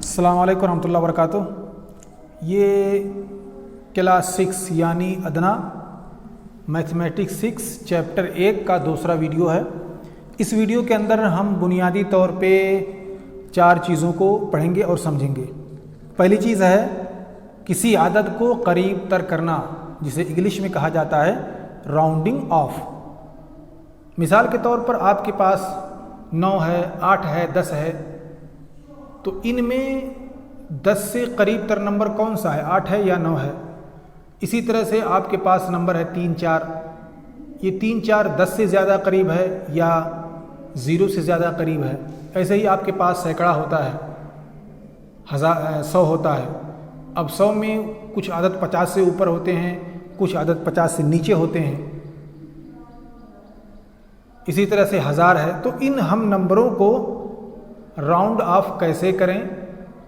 अस्सलाम वालेकुम रहमतुल्लाहि व बरकातुहू। ये क्लास 6 यानी अदना मैथमेटिक्स 6 चैप्टर 1 का दूसरा वीडियो है। इस वीडियो के अंदर हम बुनियादी तौर पे 4 चीज़ों को पढ़ेंगे और समझेंगे। पहली चीज़ है किसी आदद को करीब तर करना, जिसे इंग्लिश में कहा जाता है राउंडिंग ऑफ। मिसाल के तौर पर आपके पास 9 है, 8 है, 10 है, तो इनमें 10 से करीब तर नंबर कौन सा है, 8 है या 9 है। इसी तरह से आपके पास नंबर है 3, 4, ये 3, 4 10 से ज़्यादा करीब है या 0 से ज़्यादा करीब है। ऐसे ही आपके पास सैकड़ा होता है, 100 होता है। अब 100 में कुछ आदत 50 से ऊपर होते हैं, कुछ आदत 50 से नीचे होते हैं। इसी तरह से 1000 है। तो इन हम नंबरों को राउंड ऑफ कैसे करें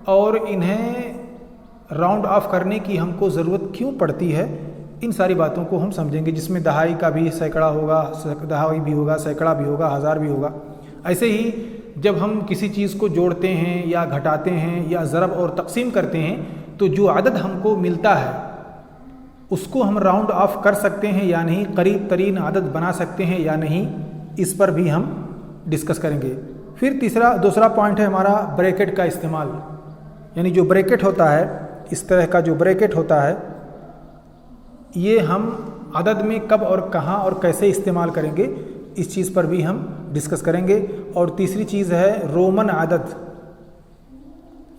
और इन्हें राउंड ऑफ करने की हमको ज़रूरत क्यों पड़ती है, इन सारी बातों को हम समझेंगे। जिसमें दहाई का भी सैकड़ा होगा, दहाई भी होगा, सैकड़ा भी होगा, 1000 भी होगा। ऐसे ही जब हम किसी चीज़ को जोड़ते हैं या घटाते हैं या ज़रब और तकसीम करते हैं, तो जो आदद हमको मिलता है उसको हम राउंड ऑफ कर सकते हैं या नहीं, करीब तरीन आदद बना सकते हैं या नहीं, इस पर भी हम डिस्कस करेंगे। फिर दूसरा पॉइंट है हमारा ब्रैकेट का इस्तेमाल। यानी जो ब्रैकेट होता है, इस तरह का जो ब्रैकेट होता है, ये हम आदद में कब और कहाँ और कैसे इस्तेमाल करेंगे, इस चीज़ पर भी हम डिस्कस करेंगे। और तीसरी चीज़ है रोमन आदद।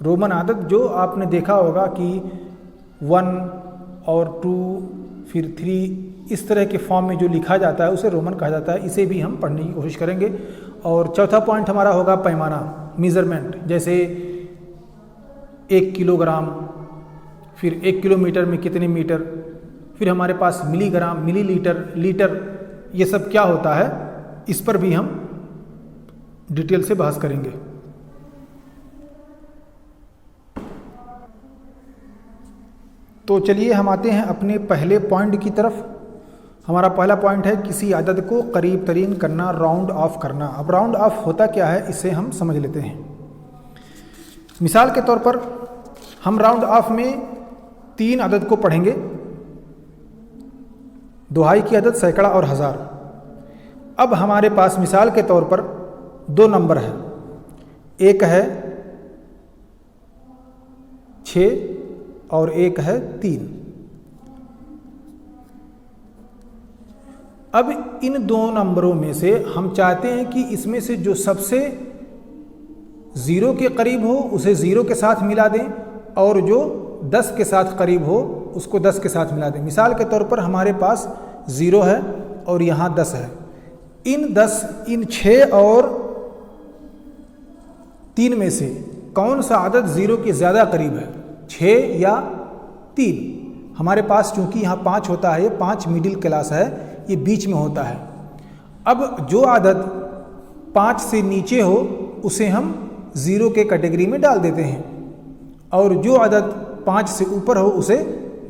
रोमन आदद जो आपने देखा होगा कि 1 और 2 फिर 3 इस तरह के फॉर्म में जो लिखा जाता है उसे रोमन कहा जाता है। इसे भी हम पढ़ने की कोशिश करेंगे। और चौथा पॉइंट हमारा होगा पैमाना, मेज़रमेंट। जैसे 1 किलोग्राम, फिर 1 किलोमीटर में कितने मीटर, फिर हमारे पास मिलीग्राम, मिलीलीटर, लीटर, ये सब क्या होता है, इस पर भी हम डिटेल से बहस करेंगे। तो चलिए हम आते हैं अपने पहले पॉइंट की तरफ। हमारा पहला पॉइंट है किसी आदद को करीब तरीन करना, राउंड ऑफ करना। अब राउंड ऑफ होता क्या है, इसे हम समझ लेते हैं। मिसाल के तौर पर हम राउंड ऑफ में 3 आदद को पढ़ेंगे, दोहाई की आदद, सैकड़ा और 1000। अब हमारे पास मिसाल के तौर पर 2 नंबर है, एक है 6 और एक है 3। अब इन 2 नंबरों में से हम चाहते हैं कि इसमें से जो सबसे 0 के करीब हो उसे 0 के साथ मिला दें, और जो 10 के साथ करीब हो उसको 10 के साथ मिला दें। मिसाल के तौर पर हमारे पास 0 है और यहाँ 10 है। इन 6 और 3 में से कौन सा आदद 0 के ज़्यादा करीब है, 6 या 3? हमारे पास चूंकि यहाँ 5 होता है, ये 5 मिडिल क्लास है, ये बीच में होता है। अब जो आदद 5 से नीचे हो उसे हम 0 के कैटेगरी में डाल देते हैं, और जो आदद 5 से ऊपर हो उसे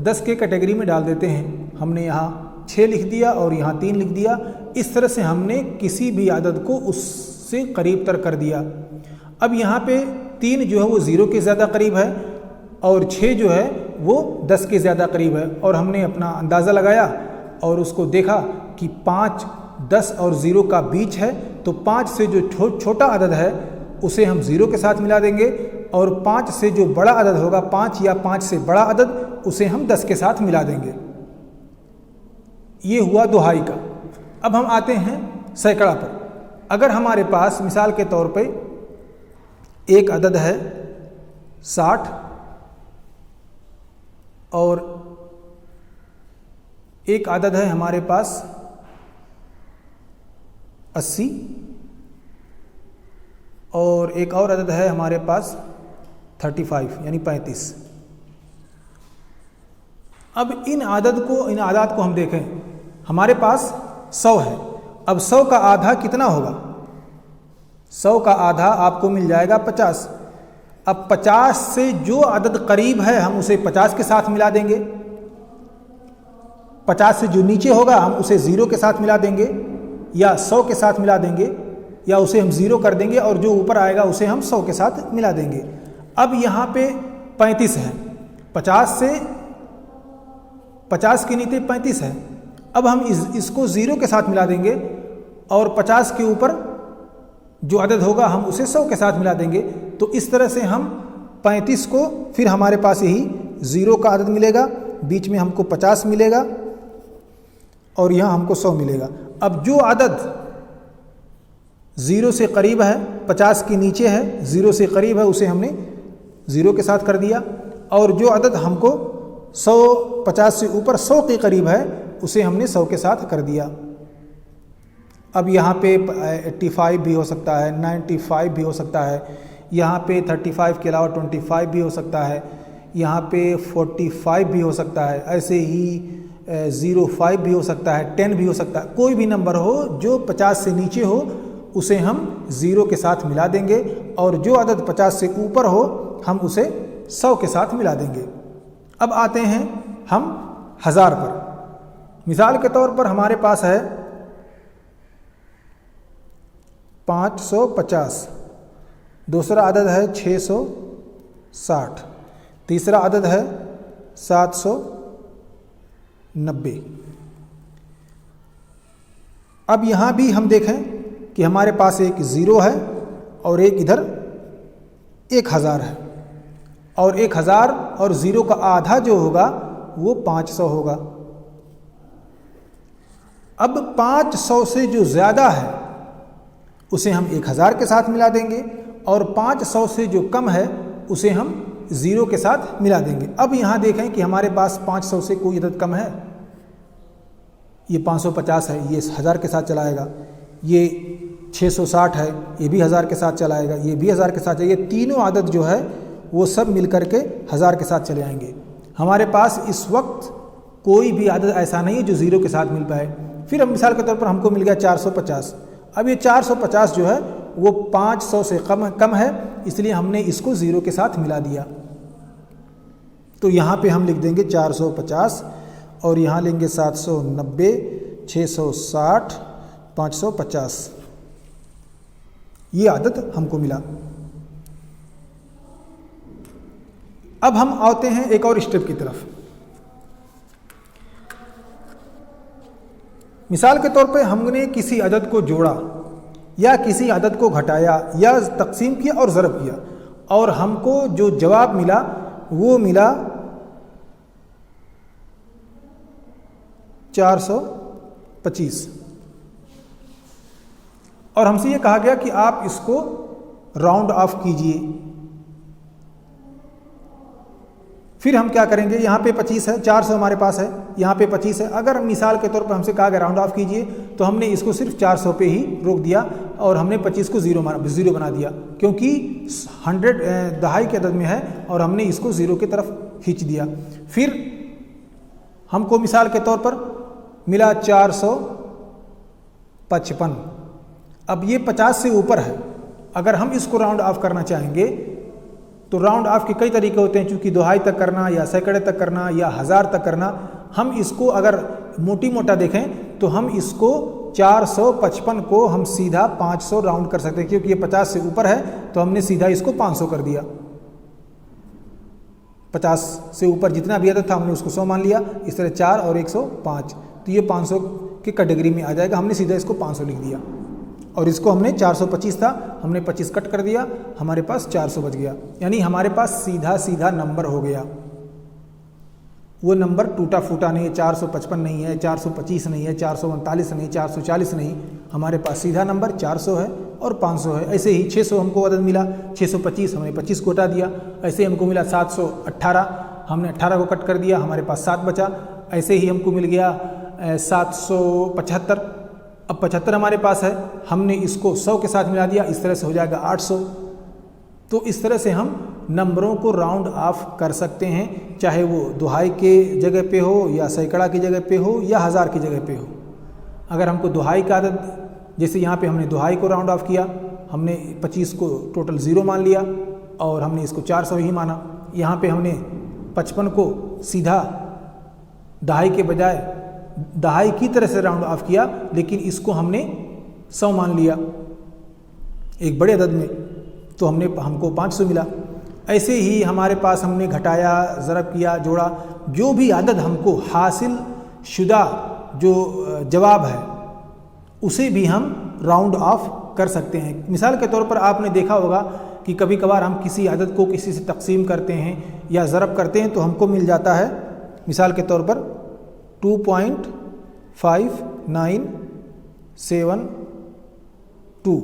10 के कैटेगरी में डाल देते हैं। हमने यहाँ 6 लिख दिया और यहाँ 3 लिख दिया। इस तरह से हमने किसी भी आदद को उससे करीब तर कर दिया। अब यहाँ पे 3 जो है वो 0 के ज़्यादा करीब है और 6 जो है वो 10 के ज़्यादा करीब है। और हमने अपना अंदाज़ा लगाया और उसको देखा कि 5, 10 और 0 का बीच है, तो 5 से जो छोटा आदद है उसे हम 0 के साथ मिला देंगे, और 5 से जो बड़ा आदद होगा, 5 या 5 से बड़ा आदद, उसे हम 10 के साथ मिला देंगे। ये हुआ दोहाई का। अब हम आते हैं सैकड़ा पर। अगर हमारे पास मिसाल के तौर पे एक आदद है 60 और एक आदद है हमारे पास 80 और एक और आदद है हमारे पास 35 यानी 35। अब इन आदत को हम देखें, हमारे पास 100 है। अब 100 का आधा कितना होगा? 100 का आधा आपको मिल जाएगा 50। अब 50 से जो आदद करीब है हम उसे 50 के साथ मिला देंगे, 50 से जो नीचे होगा हम उसे 0 के साथ मिला देंगे या 100 के साथ मिला देंगे, या उसे हम 0 कर देंगे और जो ऊपर आएगा उसे हम 100 के साथ मिला देंगे। अब यहाँ पे 35 है, 50 से 50 के नीचे 35 है। अब हम इसको 0 के साथ मिला देंगे और 50 के ऊपर जो अदद होगा हम उसे 100 के साथ मिला देंगे। तो इस तरह से हम 35 को, फिर हमारे पास यही 0 का अदद मिलेगा, बीच में हमको 50 मिलेगा और यहाँ हमको 100 मिलेगा। अब जो अदद 0 से करीब है, 50 के नीचे है, 0 से करीब है, उसे हमने 0 के साथ कर दिया, और जो अदद हमको 100, 50 से ऊपर 100 के करीब है उसे हमने 100 के साथ कर दिया। अब यहाँ पे 85 भी हो सकता है, 95 भी हो सकता है, यहाँ पे 35 के अलावा 25 भी हो सकता है, यहाँ पे 45 भी हो सकता है, ऐसे ही 05 भी हो सकता है, 10 भी हो सकता है। कोई भी नंबर हो जो 50 से नीचे हो उसे हम 0 के साथ मिला देंगे, और जो अदद 50 से ऊपर हो हम उसे 100 के साथ मिला देंगे। अब आते हैं हम 1000 पर। मिसाल के तौर पर हमारे पास है 550, दूसरा अदद है 660, तीसरा अदद है 790। अब यहाँ भी हम देखें कि हमारे पास एक 0 है और एक इधर 1000 है, और 1000 और 0 का आधा जो होगा वो 500 होगा। अब 500 से जो ज़्यादा है उसे हम 1000 के साथ मिला देंगे, और 500 से जो कम है उसे हम 0 के साथ मिला देंगे। अब यहाँ देखें कि हमारे पास 500 से कोई अदद कम है, ये 550 है, ये 1000 के साथ चलाएगा, ये 660 है, ये भी 1000 के साथ चलाएगा, ये भी 1000 के साथ, ये तीनों आदत जो है वो सब मिल करके 1000 के साथ चले आएंगे। हमारे पास इस वक्त कोई भी आदत ऐसा नहीं है जो 0 के साथ मिल पाए। फिर हम मिसाल के तौर पर हमको मिल गया 450। अब ये 450 जो है वो 500 से कम है, इसलिए हमने इसको 0 के साथ मिला दिया। तो यहाँ पे हम लिख देंगे 450, और यहाँ लेंगे 790, 660, 550। ये आदत हमको मिला। अब हम आते हैं एक और स्टेप की तरफ। मिसाल के तौर पे हमने किसी अदद को जोड़ा या किसी अदद को घटाया या तकसीम किया और ज़रब किया, और हमको जो जवाब मिला वो मिला 425, और हमसे ये कहा गया कि आप इसको राउंड ऑफ कीजिए। फिर हम क्या करेंगे, यहाँ पे 25 है, 400 हमारे पास है, यहाँ पे 25 है। अगर मिसाल के तौर पर हमसे कहा गया राउंड ऑफ कीजिए, तो हमने इसको सिर्फ 400 पे ही रोक दिया और हमने 25 को 0 बना दिया, क्योंकि 100 दहाई के अदद में है और हमने इसको 0 की तरफ खींच दिया। फिर हमको मिसाल के तौर पर मिला 455। अब ये 50 से ऊपर है, अगर हम इसको राउंड ऑफ करना चाहेंगे तो राउंड ऑफ के कई तरीके होते हैं, चूँकि दोहाई तक करना या सैकड़े तक करना या 1000 तक करना। हम इसको अगर मोटा देखें तो हम इसको 455 को हम सीधा 500 राउंड कर सकते हैं, क्योंकि ये 50 से ऊपर है तो हमने सीधा इसको 500 कर दिया। 50 से ऊपर जितना भी अदद था हमने उसको 100 मान लिया। इस तरह 4 और 105, तो ये 500 की कैटेगरी में आ जाएगा। हमने सीधा इसको 500 लिख दिया, और इसको हमने 425 था, हमने 25 कट कर दिया, हमारे पास 400 बच गया। यानी हमारे पास सीधा नंबर हो गया। वो नंबर टूटा फूटा नहीं है, 455 नहीं है, 425 नहीं है, 439 नहीं, 440 नहीं, हमारे पास सीधा नंबर 400 है और 500 है। ऐसे ही 600 हमको अदद मिला, 625 हमने 25 को हटा दिया। ऐसे हमको मिला 718, हमने 18 को कट कर दिया, हमारे पास 7 बचा। ऐसे ही हमको मिल गया 775, अब 75 हमारे पास है, हमने इसको 100 के साथ मिला दिया, इस तरह से हो जाएगा 800। तो इस तरह से हम नंबरों को राउंड ऑफ कर सकते हैं, चाहे वो दुहाई के जगह पे हो या सैकड़ा की जगह पे हो या 1000 की जगह पे हो। अगर हमको दुहाई का आदत, जैसे यहाँ पे हमने दुहाई को राउंड ऑफ किया, हमने 25 को टोटल 0 मान लिया और हमने इसको 400 ही माना। यहाँ पे हमने 55 को सीधा दहाई के बजाय दहाई की तरह से राउंड ऑफ किया, लेकिन इसको हमने 100 मान लिया एक बड़े अदद में, तो हमको 500 मिला। ऐसे ही हमारे पास हमने घटाया, ज़रब किया, जोड़ा, जो भी अदद हमको हासिल शुदा जो जवाब है उसे भी हम राउंड ऑफ कर सकते हैं। मिसाल के तौर पर आपने देखा होगा कि कभी कभार हम किसी अदद को किसी से तकसीम करते हैं या ज़रब करते हैं तो हमको मिल जाता है मिसाल के तौर पर 2.5972।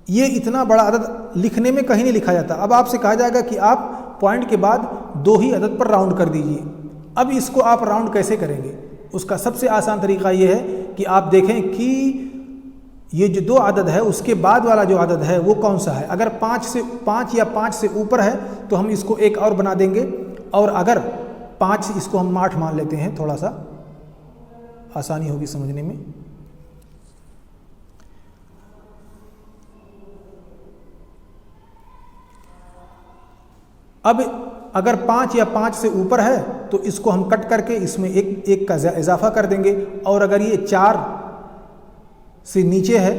ये इतना बड़ा अदद लिखने में कहीं नहीं लिखा जाता। अब आपसे कहा जाएगा कि आप पॉइंट के बाद 2 ही अदद पर राउंड कर दीजिए। अब इसको आप राउंड कैसे करेंगे? उसका सबसे आसान तरीका ये है कि आप देखें कि ये जो 2 अदद है उसके बाद वाला जो अदद है वो कौन सा है। अगर 5 या 5 से ऊपर है तो हम इसको एक और बना देंगे, और अगर 5 इसको हम 8 मान लेते हैं, थोड़ा सा आसानी होगी समझने में। अब अगर 5 या 5 से ऊपर है तो इसको हम कट करके इसमें एक का इजाफा कर देंगे, और अगर ये 4 से नीचे है,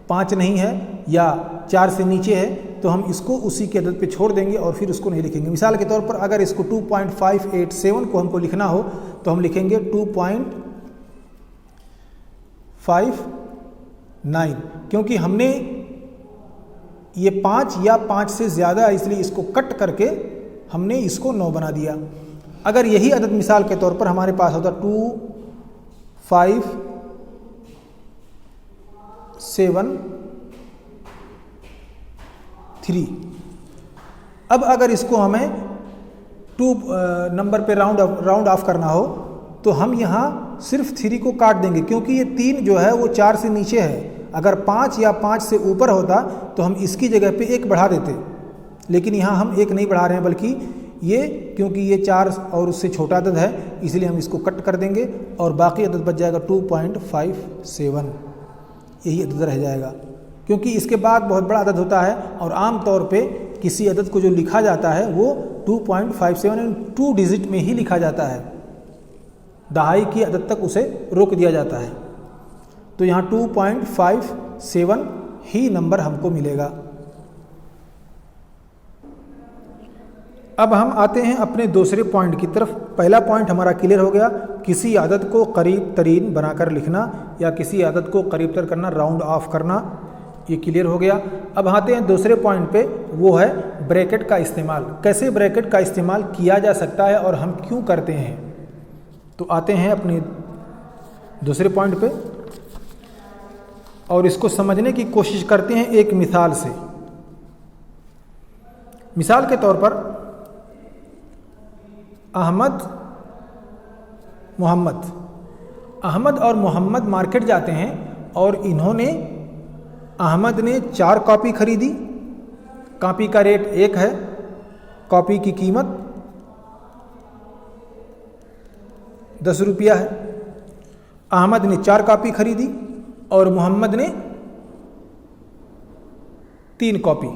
5 नहीं है या 4 से नीचे है तो हम इसको उसी के अदद पे छोड़ देंगे और फिर उसको नहीं लिखेंगे। मिसाल के तौर पर अगर इसको 2.587 को हमको लिखना हो तो हम लिखेंगे 2.59, क्योंकि हमने ये 5 या 5 से ज़्यादा है इसलिए इसको कट करके हमने इसको 9 बना दिया। अगर यही अदद मिसाल के तौर पर हमारे पास होता 257 अब अगर इसको हमें 2 नंबर पे राउंड ऑफ करना हो तो हम यहाँ सिर्फ 3 को काट देंगे, क्योंकि ये 3 जो है वो 4 से नीचे है। अगर 5 या 5 से ऊपर होता तो हम इसकी जगह पे 1 बढ़ा देते, लेकिन यहाँ हम 1 नहीं बढ़ा रहे हैं, बल्कि ये क्योंकि ये 4 और उससे छोटा अदद है इसलिए हम इसको कट कर देंगे और बाकी अदद बच जाएगा 2.57, यही अदद रह जाएगा। क्योंकि इसके बाद बहुत बड़ा अदद होता है और आम तौर पे किसी अदद को जो लिखा जाता है वो 2.57 2 डिजिट में ही लिखा जाता है, दहाई की अदद तक उसे रोक दिया जाता है। तो यहाँ 2.57 ही नंबर हमको मिलेगा। अब हम आते हैं अपने दूसरे पॉइंट की तरफ। पहला पॉइंट हमारा क्लियर हो गया, किसी आदत को करीब तरीन बनाकर लिखना या किसी आदत को करीब तर करना, राउंड ऑफ करना, ये क्लियर हो गया। अब आते हैं दूसरे पॉइंट पे, वो है ब्रैकेट का इस्तेमाल। कैसे ब्रैकेट का इस्तेमाल किया जा सकता है और हम क्यों करते हैं। तो आते हैं अपने दूसरे पॉइंट पे और इसको समझने की कोशिश करते हैं एक मिसाल से। मिसाल के तौर पर अहमद और मोहम्मद मार्केट जाते हैं और अहमद ने 4 कॉपी खरीदी। कॉपी का रेट 1 है, कॉपी की कीमत 10 रुपया है। अहमद ने 4 कॉपी खरीदी और मोहम्मद ने 3 कॉपी।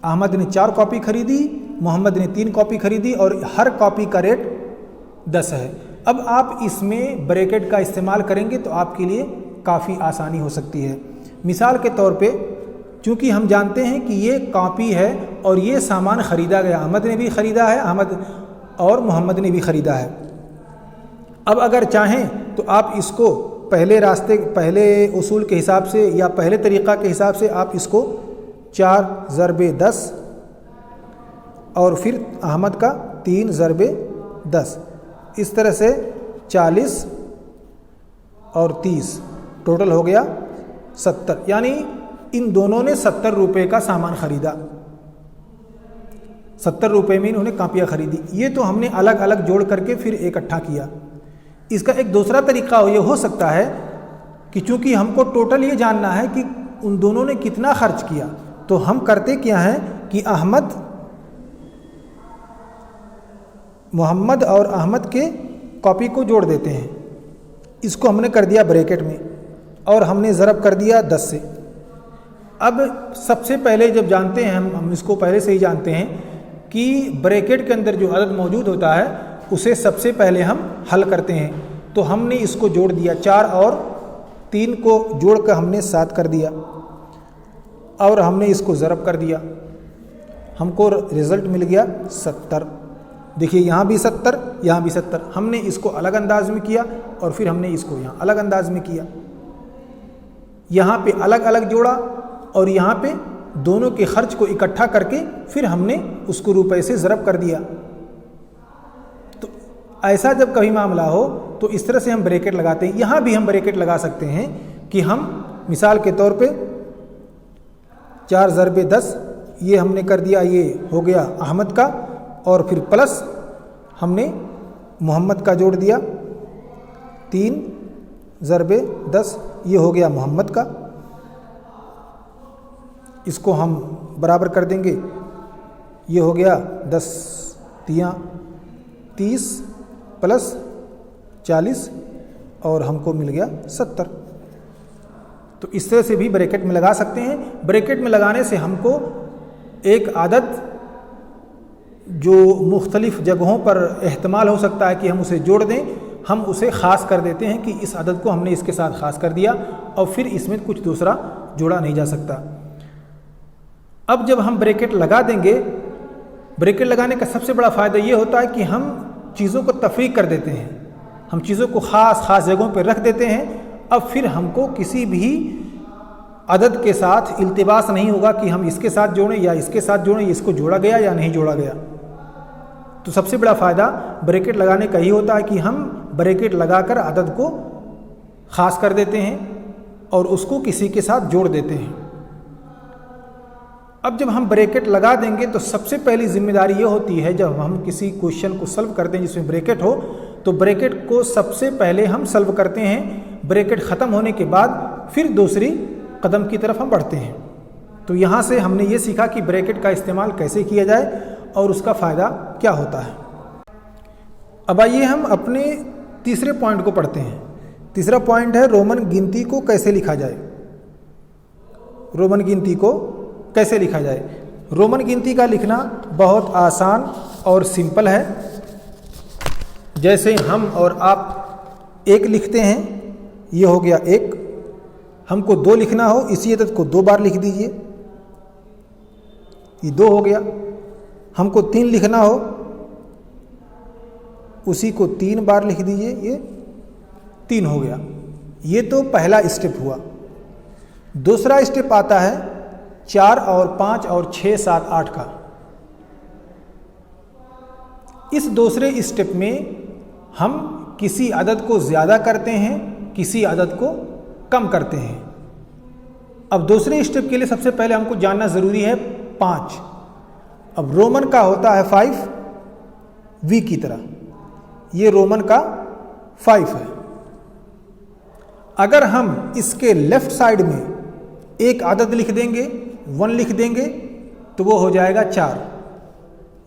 अहमद ने 4 कॉपी खरीदी, मोहम्मद ने 3 कॉपी खरीदी और हर कॉपी का रेट 10 है। अब आप इसमें ब्रैकेट का इस्तेमाल करेंगे तो आपके लिए काफ़ी आसानी हो सकती है। मिसाल के तौर पे, चूँकि हम जानते हैं कि ये कॉपी है और ये सामान ख़रीदा गया, अहमद ने भी ख़रीदा है, अहमद और मोहम्मद ने भी ख़रीदा है। अब अगर चाहें तो आप इसको पहले उसूल के हिसाब से या पहले तरीक़ा के हिसाब से आप इसको 4 ज़रबे 10 और फिर अहमद का 3 ज़रबे 10, इस तरह से 40 और 30 टोटल हो गया 70। यानी इन दोनों ने 70 रुपये का सामान ख़रीदा, 70 रुपये में इन्होंने कापियाँ ख़रीदी। ये तो हमने अलग अलग जोड़ करके फिर इकट्ठा किया। इसका एक दूसरा तरीका ये हो सकता है कि चूँकि हमको टोटल ये जानना है कि उन दोनों ने कितना खर्च किया, तो हम करते क्या हैं कि मोहम्मद और अहमद के कॉपी को जोड़ देते हैं। इसको हमने कर दिया ब्रैकेट में और हमने ज़रब कर दिया 10 से। अब सबसे पहले जब जानते हैं हम इसको पहले से ही जानते हैं कि ब्रैकेट के अंदर जो अदद मौजूद होता है उसे सबसे पहले हम हल करते हैं। तो हमने इसको जोड़ दिया, 4 और 3 को जोड़ कर हमने 7 कर दिया। और हमने इसको ज़रब कर दिया, हमको रिज़ल्ट मिल गया 70। देखिए यहाँ भी 70, यहाँ भी 70। हमने इसको अलग अंदाज में किया और फिर हमने इसको यहाँ अलग अंदाज में किया। यहाँ पे अलग अलग जोड़ा और यहाँ पे दोनों के खर्च को इकट्ठा करके फिर हमने उसको रुपए से ज़रब कर दिया। तो ऐसा जब कभी मामला हो तो इस तरह से हम ब्रैकेट लगाते हैं। यहाँ भी हम ब्रैकेट लगा सकते हैं कि हम मिसाल के तौर पे 4 ज़रबे 10 ये हमने कर दिया, ये हो गया अहमद का, और फिर प्लस हमने मोहम्मद का जोड़ दिया, 3 ज़रबे 10 ये हो गया मोहम्मद का। इसको हम बराबर कर देंगे, ये हो गया 10 तियाँ 30 प्लस 40 और हमको मिल गया 70। तो इस तरह से भी ब्रैकेट में लगा सकते हैं। ब्रैकेट में लगाने से हमको एक आदत जो मुख्तलिफ़ जगहों पर एहतमाल हो सकता है कि हम उसे जोड़ दें, हम उसे ख़ास कर देते हैं कि इस आदत को हमने इसके साथ ख़ास कर दिया और फिर इसमें कुछ दूसरा जोड़ा नहीं जा सकता। अब जब हम ब्रैकेट लगा देंगे, ब्रैकेट लगाने का सबसे बड़ा फ़ायदा ये होता है कि हम चीज़ों को तफरीक कर देते हैं, हम चीज़ों को ख़ास जगहों पर रख देते हैं। अब फिर हमको किसी भी अदद के साथ इल्तिबास नहीं होगा कि हम इसके साथ जोड़ें या इसके साथ जोड़ें, इसको जोड़ा गया या नहीं जोड़ा गया। तो सबसे बड़ा फ़ायदा ब्रैकेट लगाने का ही होता है कि हम ब्रैकेट लगाकर अदद को ख़ास कर देते हैं और उसको किसी के साथ जोड़ देते हैं। अब जब हम ब्रैकेट लगा देंगे तो सबसे पहली जिम्मेदारी ये होती है, जब हम किसी क्वेश्चन को सॉल्व करते हैं जिसमें ब्रैकेट हो, तो ब्रैकेट को सबसे पहले हम सॉल्व करते हैं। ब्रैकेट ख़त्म होने के बाद फिर दूसरी कदम की तरफ हम बढ़ते हैं। तो यहाँ से हमने ये सीखा कि ब्रैकेट का इस्तेमाल कैसे किया जाए और उसका फ़ायदा क्या होता है। अब आइए हम अपने तीसरे पॉइंट को पढ़ते हैं। तीसरा पॉइंट है रोमन गिनती को कैसे लिखा जाए। रोमन गिनती को कैसे लिखा जाए। रोमन गिनती का लिखना बहुत आसान और सिंपल है। जैसे हम और आप 1 लिखते हैं, ये हो गया 1। हमको 2 लिखना हो, इसी अदद को 2 बार लिख दीजिए, ये 2 हो गया। हमको 3 लिखना हो, उसी को 3 बार लिख दीजिए, ये 3 हो गया। ये तो पहला स्टेप हुआ। दूसरा स्टेप आता है 4 और 5 और 6 7 8 का। इस दूसरे स्टेप में हम किसी अदद को ज़्यादा करते हैं, किसी अदद को कम करते हैं। अब दूसरे स्टेप के लिए सबसे पहले हमको जानना ज़रूरी है 5। अब रोमन का होता है 5 वी की तरह, ये रोमन का 5 है। अगर हम इसके लेफ्ट साइड में एक अदद लिख देंगे, 1 लिख देंगे, तो वो हो जाएगा 4।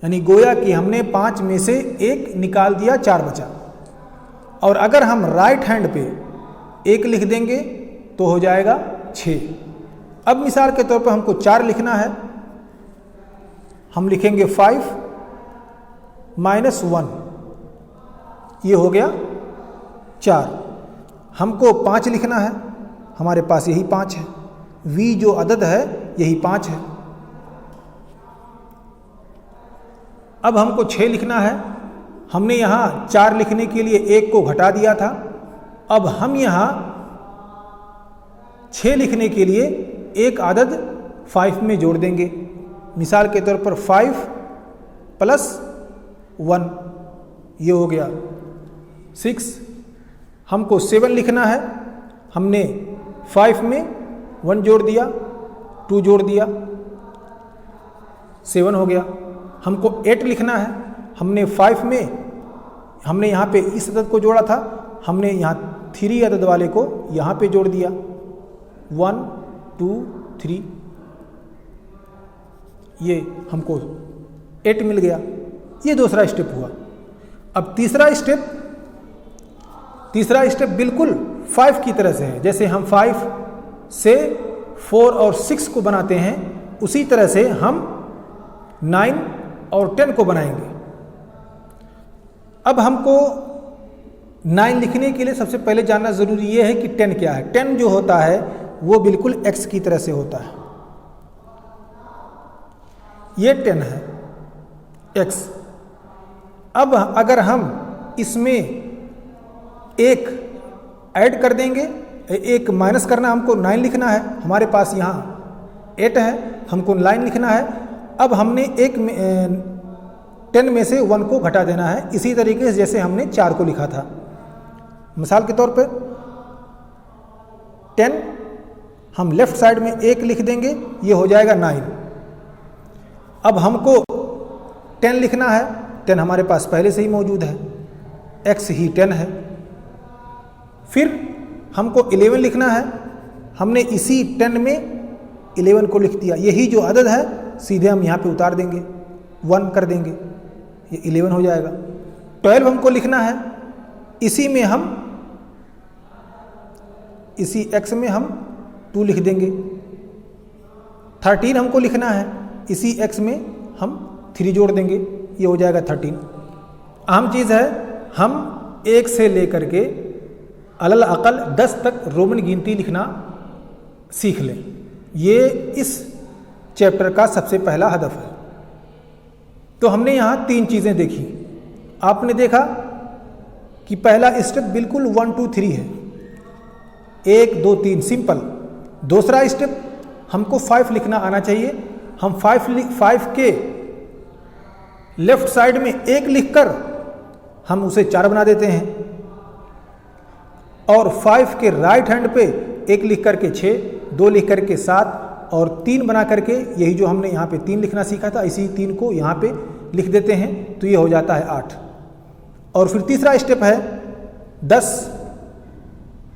यानी गोया कि हमने 5 में से 1 निकाल दिया, 4 बचा। और अगर हम राइट हैंड पे 1 लिख देंगे तो हो जाएगा 6। अब मिसाल के तौर पर हमको 4 लिखना है, हम लिखेंगे 5 माइनस 1, ये हो गया 4। हमको 5 लिखना है, हमारे पास यही 5 है, v जो अदद है यही 5 है। अब हमको 6 लिखना है, हमने यहाँ 4 लिखने के लिए 1 को घटा दिया था। अब हम यहाँ 6 लिखने के लिए एक अदद 5 में जोड़ देंगे। मिसाल के तौर पर 5 प्लस 1, ये हो गया 6। हमको 7 लिखना है, हमने 5 में 1 जोड़ दिया, 2 जोड़ दिया, 7 हो गया। हमको 8 लिखना है, हमने 5 में हमने यहाँ पे इस अदद को जोड़ा था, हमने यहाँ 3 अदद वाले को यहाँ पे जोड़ दिया, 1 2 3, ये हमको 8 मिल गया। ये दूसरा स्टेप हुआ। अब तीसरा स्टेप बिल्कुल 5 की तरह से है। जैसे हम 5 से 4 और 6 को बनाते हैं, उसी तरह से हम 9 और 10 को बनाएंगे। अब हमको 9 लिखने के लिए सबसे पहले जानना ज़रूरी ये है कि 10 क्या है। 10 जो होता है वो बिल्कुल x की तरह से होता है। ये 10 है x। अब अगर हम इसमें एक ऐड कर देंगे, एक माइनस करना, हमको 9 लिखना है, हमारे पास यहाँ 8 है, हमको 9 लिखना है। अब हमने 10 में से 1 को घटा देना है, इसी तरीके से जैसे हमने 4 को लिखा था। मिसाल के तौर पे 10 हम लेफ्ट साइड में 1 लिख देंगे, ये हो जाएगा 9। अब हमको 10 लिखना है, 10 हमारे पास पहले से ही मौजूद है, x ही 10 है। फिर हमको 11 लिखना है, हमने इसी 10 में 11 को लिख दिया, यही जो अदद है सीधे हम यहाँ पे उतार देंगे, 1 कर देंगे, ये 11 हो जाएगा। 12 हमको लिखना है, इसी में हम इसी x में हम 2 लिख देंगे। 13 हमको लिखना है, इसी x में हम 3 जोड़ देंगे, ये हो जाएगा 13। अहम चीज़ है, हम 1 से लेकर के अलल अकल 10 तक रोमन गिनती लिखना सीख लें। ये इस चैप्टर का सबसे पहला हदफ है। तो हमने यहाँ 3 चीज़ें देखी। आपने देखा कि पहला स्टेप बिल्कुल 1 2 3 है, 1 2 3 सिंपल। दूसरा स्टेप हमको 5 लिखना आना चाहिए। हम 5 के लेफ्ट साइड में 1 लिखकर हम उसे 4 बना देते हैं, और 5 के राइट हैंड पे 1 लिख करके 6, 2 लिख करके 7 और 3 बना करके, यही जो हमने यहाँ पे 3 लिखना सीखा था, इसी 3 को यहाँ पे लिख देते हैं, तो ये हो जाता है 8। और फिर तीसरा स्टेप है 10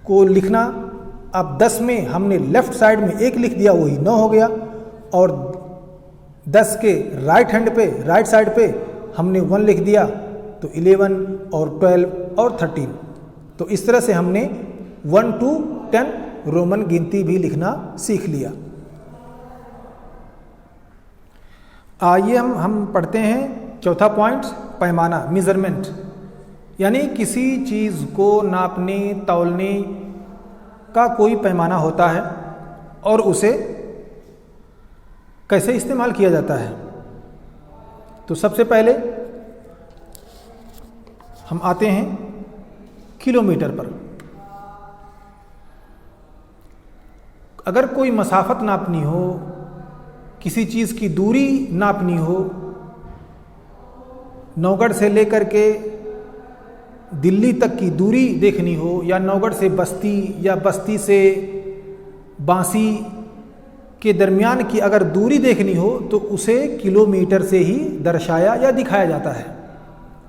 को लिखना। अब 10 में हमने लेफ्ट साइड में 1 लिख दिया, वही 9 हो गया, और 10 के राइट हैंड पे, राइट साइड पे हमने 1 लिख दिया, तो 11 और 12 और 13। तो इस तरह से हमने 1 to 10 रोमन गिनती भी लिखना सीख लिया। आइए हम पढ़ते हैं चौथा पॉइंट, पैमाना, मेजरमेंट। यानी किसी चीज़ को नापने तौलने का कोई पैमाना होता है और उसे कैसे इस्तेमाल किया जाता है। तो सबसे पहले हम आते हैं किलोमीटर पर। अगर कोई मसाफत नापनी हो, किसी चीज़ की दूरी नापनी हो, नौगढ़ से लेकर के दिल्ली तक की दूरी देखनी हो, या नौगढ़ से बस्ती या बस्ती से बांसी के दरमियान की अगर दूरी देखनी हो, तो उसे किलोमीटर से ही दर्शाया या दिखाया जाता है।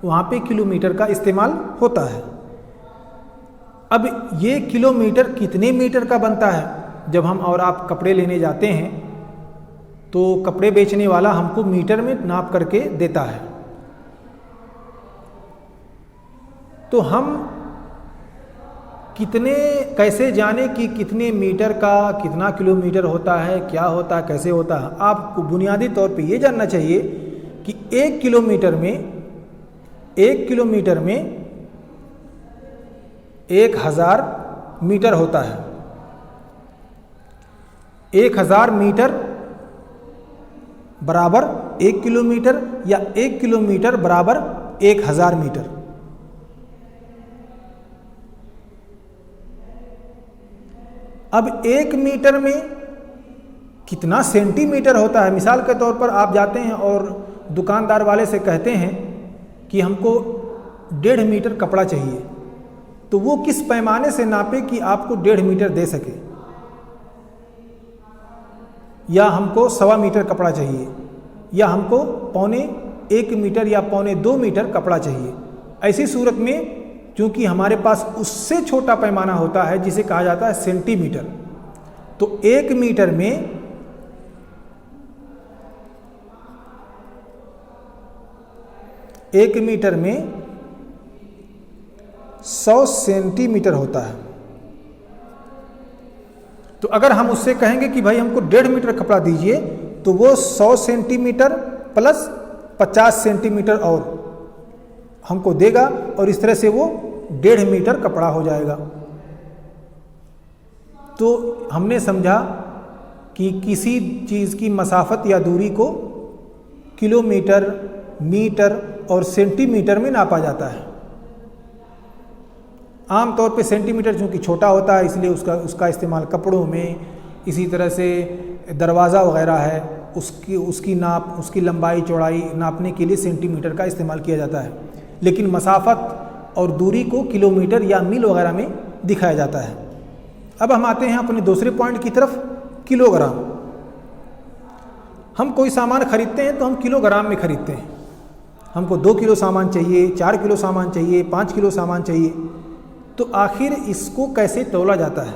वहाँ पे किलोमीटर का इस्तेमाल होता है। अब ये किलोमीटर कितने मीटर का बनता है? जब हम और आप कपड़े लेने जाते हैं तो कपड़े बेचने वाला हमको मीटर में नाप करके देता है। तो हम कैसे जाने कि कितने मीटर का कितना किलोमीटर होता है, क्या होता है, कैसे होता है? आपको बुनियादी तौर पे ये जानना चाहिए कि 1 किलोमीटर में 1000 मीटर होता है। 1000 मीटर बराबर 1 किलोमीटर, या 1 किलोमीटर बराबर 1000 मीटर। अब 1 मीटर में कितना सेंटीमीटर होता है? मिसाल के तौर पर आप जाते हैं और दुकानदार वाले से कहते हैं कि हमको 1.5 मीटर कपड़ा चाहिए, तो वो किस पैमाने से नापे कि आपको 1.5 मीटर दे सके? या हमको 1.25 मीटर कपड़ा चाहिए, या हमको 1.25 मीटर या 1.25 मीटर कपड़ा चाहिए। ऐसी सूरत में क्योंकि हमारे पास उससे छोटा पैमाना होता है जिसे कहा जाता है सेंटीमीटर, तो 1 मीटर में 100 सेंटीमीटर होता है। तो अगर हम उससे कहेंगे कि भाई हमको 1.5 मीटर कपड़ा दीजिए, तो वो 100 सेंटीमीटर प्लस 50 सेंटीमीटर और हमको देगा, और इस तरह से वो 1.5 मीटर कपड़ा हो जाएगा। तो हमने समझा कि किसी चीज़ की मसाफत या दूरी को किलोमीटर, मीटर और सेंटीमीटर में नापा जाता है। आमतौर पे सेंटीमीटर चूँकि छोटा होता है इसलिए उसका इस्तेमाल कपड़ों में, इसी तरह से दरवाज़ा वगैरह है उसकी नाप, उसकी लंबाई चौड़ाई नापने के लिए सेंटीमीटर का इस्तेमाल किया जाता है। लेकिन मसाफत और दूरी को किलोमीटर या मील वगैरह में दिखाया जाता है। अब हम आते हैं अपने दूसरे पॉइंट की तरफ, किलोग्राम। हम कोई सामान खरीदते हैं तो हम किलोग्राम में खरीदते हैं। हमको 2 किलो सामान चाहिए, 4 किलो सामान चाहिए, 5 किलो सामान चाहिए, तो आखिर इसको कैसे तौला जाता है,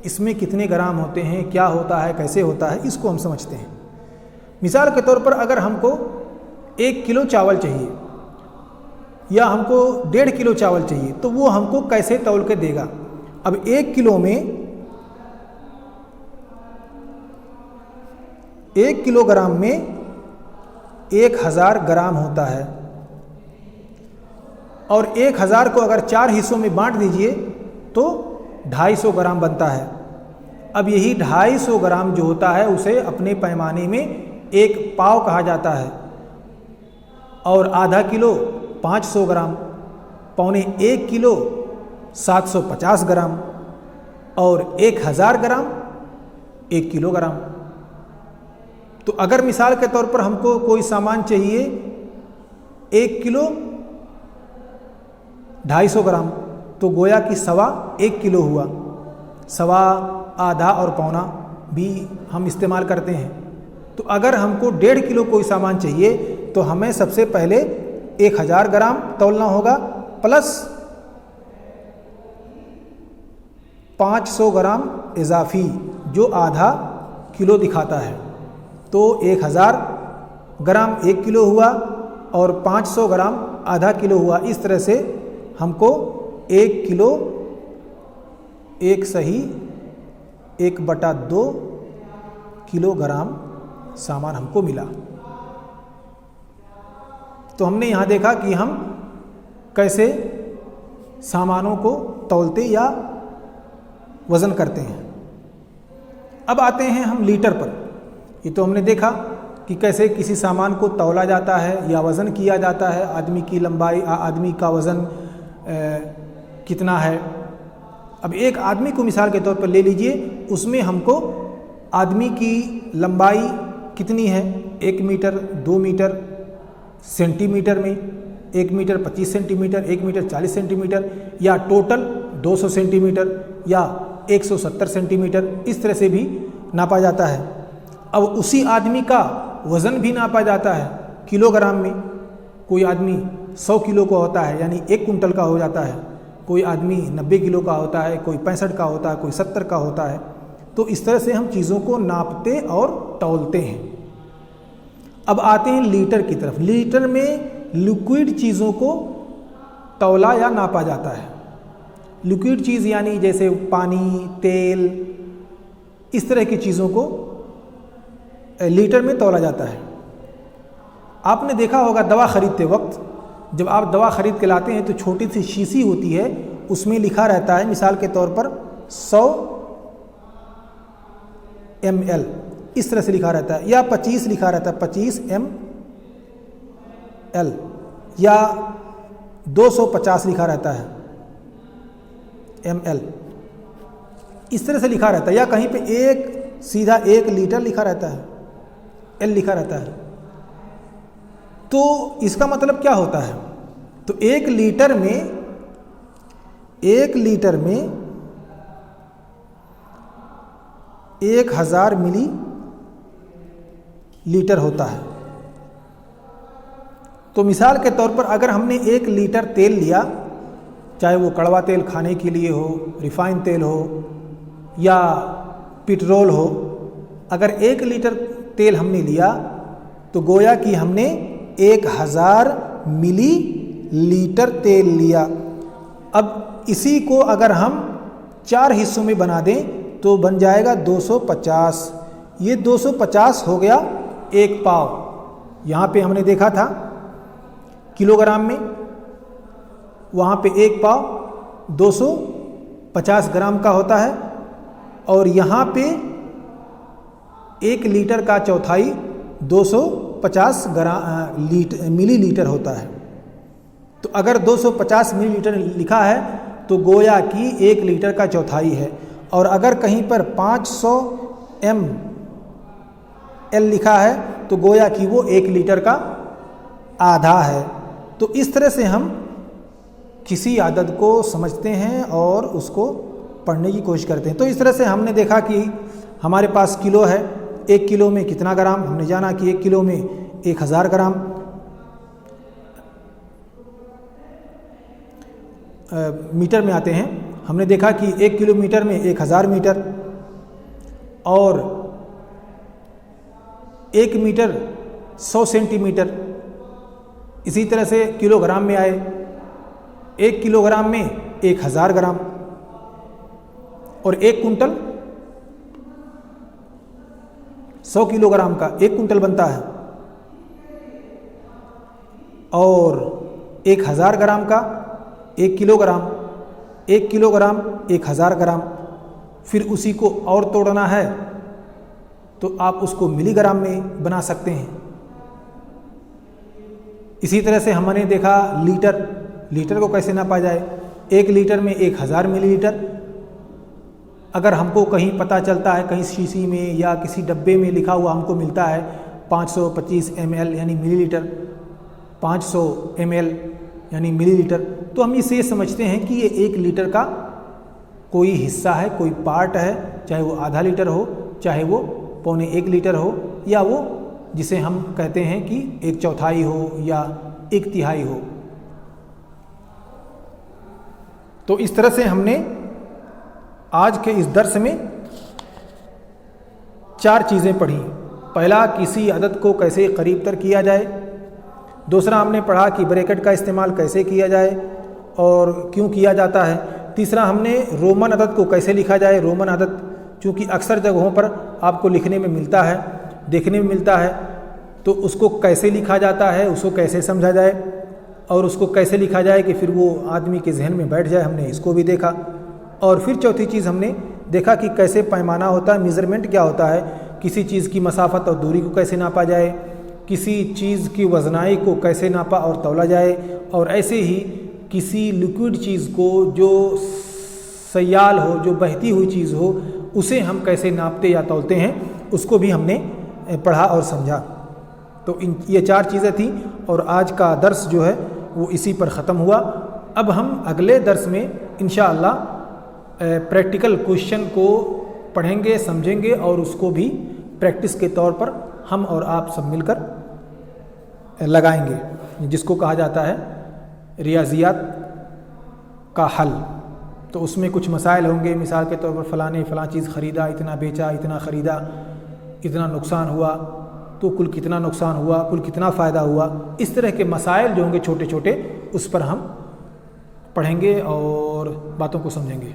इसमें कितने ग्राम होते हैं, क्या होता है, कैसे होता है, इसको हम समझते हैं। मिसाल के तौर पर अगर हमको 1 किलो चावल चाहिए या हमको 1.5 किलो चावल चाहिए तो वो हमको कैसे तौल के देगा। अब 1 किलो में 1 किलोग्राम में 1000 ग्राम होता है और 1000 को अगर 4 हिस्सों में बांट दीजिए तो 250 ग्राम बनता है। अब यही 250 ग्राम जो होता है उसे अपने पैमाने में 1 पाव कहा जाता है और आधा किलो 500 ग्राम, पौने 1 किलो 750 ग्राम और 1000 ग्राम 1 किलोग्राम। तो अगर मिसाल के तौर पर हमको कोई सामान चाहिए 1 किलो 250 ग्राम, तो गोया कि सवा 1 किलो हुआ। सवा, आधा और पौना भी हम इस्तेमाल करते हैं। तो अगर हमको 1.5 किलो कोई सामान चाहिए तो हमें सबसे पहले 1000 ग्राम तौलना होगा प्लस 500 ग्राम इजाफी जो आधा किलो दिखाता है। तो 1000 ग्राम 1 किलो हुआ और 500 ग्राम आधा किलो हुआ। इस तरह से हमको 1 किलो 1 सही 1/2 किलोग्राम सामान हमको मिला। तो हमने यहाँ देखा कि हम कैसे सामानों को तौलते या वज़न करते हैं। अब आते हैं हम लीटर पर। ये तो हमने देखा कि कैसे किसी सामान को तौला जाता है या वज़न किया जाता है। आदमी की लंबाई, आदमी का वज़न कितना है। अब एक आदमी को मिसाल के तौर पर ले लीजिए, उसमें हमको आदमी की लंबाई कितनी है, 1 मीटर, 2 मीटर, सेंटीमीटर में 1 मीटर 25 सेंटीमीटर, 1 मीटर 40 सेंटीमीटर या टोटल 200 सेंटीमीटर या 170 सेंटीमीटर, इस तरह से भी नापा जाता है। अब उसी आदमी का वज़न भी नापा जाता है किलोग्राम में। कोई आदमी 100 किलो का होता है यानी 1 कुंटल का हो जाता है, कोई आदमी 90 किलो का होता है, कोई 65 का होता है, कोई 70 का होता है। तो इस तरह से हम चीज़ों को नापते और तौलते हैं। अब आते हैं लीटर की तरफ। लीटर में लिक्विड चीज़ों को तौला या नापा जाता है। लिक्विड चीज़ यानी जैसे पानी, तेल, इस तरह की चीज़ों को लीटर में तौला जाता है। आपने देखा होगा दवा खरीदते वक्त, जब आप दवा खरीद के लाते हैं तो छोटी सी शीशी होती है, उसमें लिखा रहता है मिसाल के तौर पर 100 ml, इस तरह से लिखा रहता है, या 25 लिखा रहता है, 25 ml, या 250 लिखा रहता है ml, इस तरह से लिखा रहता है। या कहीं पे एक सीधा 1 लीटर लिखा रहता है, L लिखा रहता है। तो इसका मतलब क्या होता है? तो 1 लीटर में 1000 मिली लीटर होता है। तो मिसाल के तौर पर अगर हमने 1 लीटर तेल लिया, चाहे वो कड़वा तेल खाने के लिए हो, रिफाइन तेल हो या पेट्रोल हो, अगर 1 लीटर तेल हमने लिया तो गोया कि हमने 1000 मिली लीटर तेल लिया। अब इसी को अगर हम 4 हिस्सों में बना दें तो बन जाएगा 250। ये 250 हो गया 1 पाव। यहाँ पे हमने देखा था किलोग्राम में, वहाँ पे 1 पाव 250 ग्राम का होता है और यहाँ पे 1 लीटर का चौथाई 250 250 मिलीलीटर होता है। तो अगर 250 मिलीलीटर लिखा है तो गोया कि 1 लीटर का चौथाई है, और अगर कहीं पर 500 ml लिखा है तो गोया कि वो 1 लीटर का आधा है। तो इस तरह से हम किसी आदत को समझते हैं और उसको पढ़ने की कोशिश करते हैं। तो इस तरह से हमने देखा कि हमारे पास किलो है, 1 किलो में कितना ग्राम, हमने जाना कि 1 किलो में 1000 ग्राम। मीटर में आते हैं, हमने देखा कि 1 किलोमीटर में 1000 मीटर, और 1 मीटर 100 सेंटीमीटर। इसी तरह से किलोग्राम में आए, 1 किलोग्राम में 1000 ग्राम, और 1 कुंटल 100 किलोग्राम का 1 कुंटल बनता है, और 1000 ग्राम का 1 किलोग्राम, 1 किलोग्राम 1000 ग्राम। फिर उसी को और तोड़ना है तो आप उसको मिलीग्राम में बना सकते हैं। इसी तरह से हमने देखा लीटर को कैसे नापा जाए। 1 लीटर में 1000 मिलीलीटर। अगर हमको कहीं पता चलता है, कहीं शीशी में या किसी डब्बे में लिखा हुआ हमको मिलता है 525 ml यानी मिलीलीटर, 500 ml यानी मिलीलीटर, तो हम इसे समझते हैं कि ये 1 लीटर का कोई हिस्सा है, कोई पार्ट है, चाहे वो आधा लीटर हो, चाहे वो 1.25 लीटर हो, या वो जिसे हम कहते हैं कि 1/4 हो या 1/3 हो। तो इस तरह से हमने आज के इस दर्स में 4 चीज़ें पढ़ी। पहला, किसी आदत को कैसे करीब तर किया जाए। दूसरा, हमने पढ़ा कि ब्रैकेट का इस्तेमाल कैसे किया जाए और क्यों किया जाता है। तीसरा, हमने रोमन आदत को कैसे लिखा जाए। रोमन आदत चूँकि अक्सर जगहों पर आपको लिखने में मिलता है, देखने में मिलता है, तो उसको कैसे लिखा जाता है, उसको कैसे समझा जाए और उसको कैसे लिखा जाए कि फिर वो आदमी के जहन में बैठ जाए, हमने इसको भी देखा। और फिर चौथी चीज़ हमने देखा कि कैसे पैमाना होता है, मेज़रमेंट क्या होता है, किसी चीज़ की मसाफत और दूरी को कैसे नापा जाए, किसी चीज़ की वज़नाई को कैसे नापा और तौला जाए, और ऐसे ही किसी लिक्विड चीज़ को जो सयाल हो, जो बहती हुई चीज़ हो, उसे हम कैसे नापते या तौलते हैं, उसको भी हमने पढ़ा और समझा। तो ये 4 चीज़ें थी और आज का दर्स जो है वो इसी पर ख़त्म हुआ। अब हम अगले दर्स में इंशाअल्लाह प्रैक्टिकल क्वेश्चन को पढ़ेंगे, समझेंगे और उसको भी प्रैक्टिस के तौर पर हम और आप सब मिलकर लगाएंगे, जिसको कहा जाता है रियाजियात का हल। तो उसमें कुछ मसाइल होंगे, मिसाल के तौर पर फ़लाँ चीज़ ख़रीदा, इतना बेचा, इतना ख़रीदा, इतना नुकसान हुआ, तो कुल कितना नुकसान हुआ, कुल कितना फ़ायदा हुआ। इस तरह के मसाइल जो होंगे छोटे छोटे, उस पर हम पढ़ेंगे और बातों को समझेंगे।